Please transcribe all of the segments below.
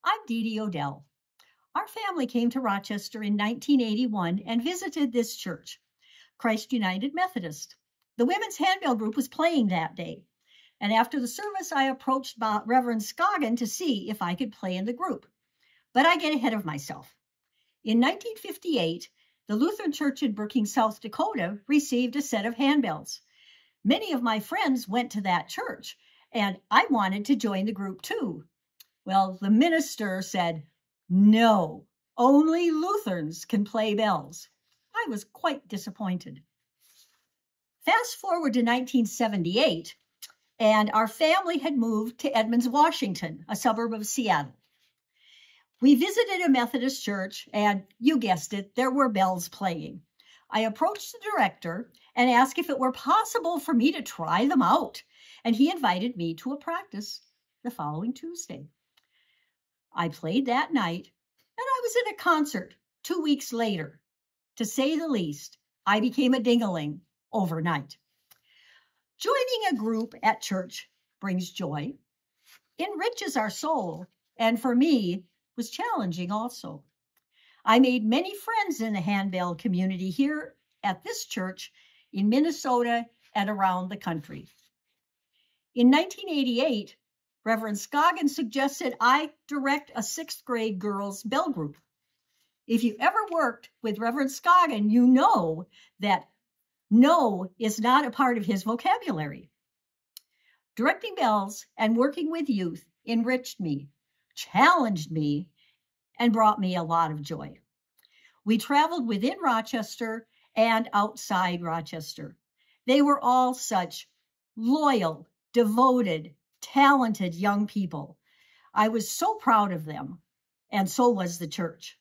I'm Deedee Odell. Our family came to Rochester in 1981 and visited this church, Christ United Methodist. The women's handbell group was playing that day, and after the service, I approached Reverend Scoggin to see if I could play in the group. But I get ahead of myself. In 1958, the Lutheran Church in Brookings, South Dakota, received a set of handbells. Many of my friends went to that church, and I wanted to join the group too. Well, the minister said, no, only Lutherans can play bells. I was quite disappointed. Fast forward to 1978, and our family had moved to Edmonds, Washington, a suburb of Seattle. We visited a Methodist church, and you guessed it, there were bells playing. I approached the director and asked if it were possible for me to try them out, and he invited me to a practice the following Tuesday. I played that night, and I was at a concert 2 weeks later. To say the least, I became a ding-a-ling overnight. Joining a group at church brings joy, enriches our soul, and for me, was challenging also. I made many friends in the handbell community here at this church in Minnesota and around the country. In 1988, Reverend Scoggin suggested I direct a 6th grade girls' bell group. If you ever worked with Reverend Scoggin, you know that no is not a part of his vocabulary. Directing bells and working with youth enriched me, challenged me, and brought me a lot of joy. We traveled within Rochester and outside Rochester. They were all such loyal, devoted, talented young people. I was so proud of them, and so was the church.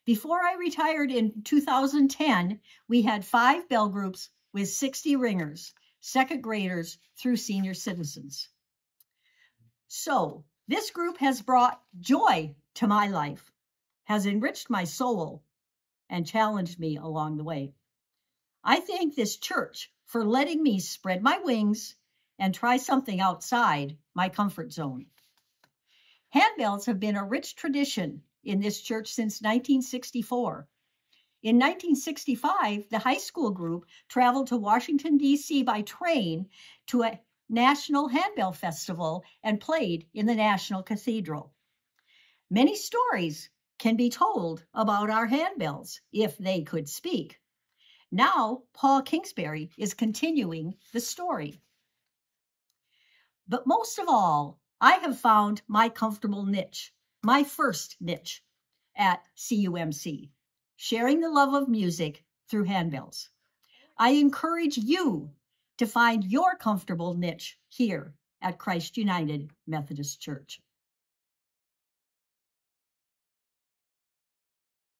Before I retired in 2010, we had 5 bell groups with 60 ringers, 2nd graders through senior citizens. So this group has brought joy to my life, has enriched my soul, and challenged me along the way. I thank this church for letting me spread my wings and try something outside my comfort zone. Handbells have been a rich tradition in this church since 1964. In 1965, the high school group traveled to Washington, D.C. by train to a National Handbell Festival and played in the National Cathedral. Many stories can be told about our handbells if they could speak. Now, Paul Kingsbury is continuing the story. But most of all, I have found my comfortable niche, my first niche at CUMC, sharing the love of music through handbells. I encourage you to find your comfortable niche here at Christ United Methodist Church.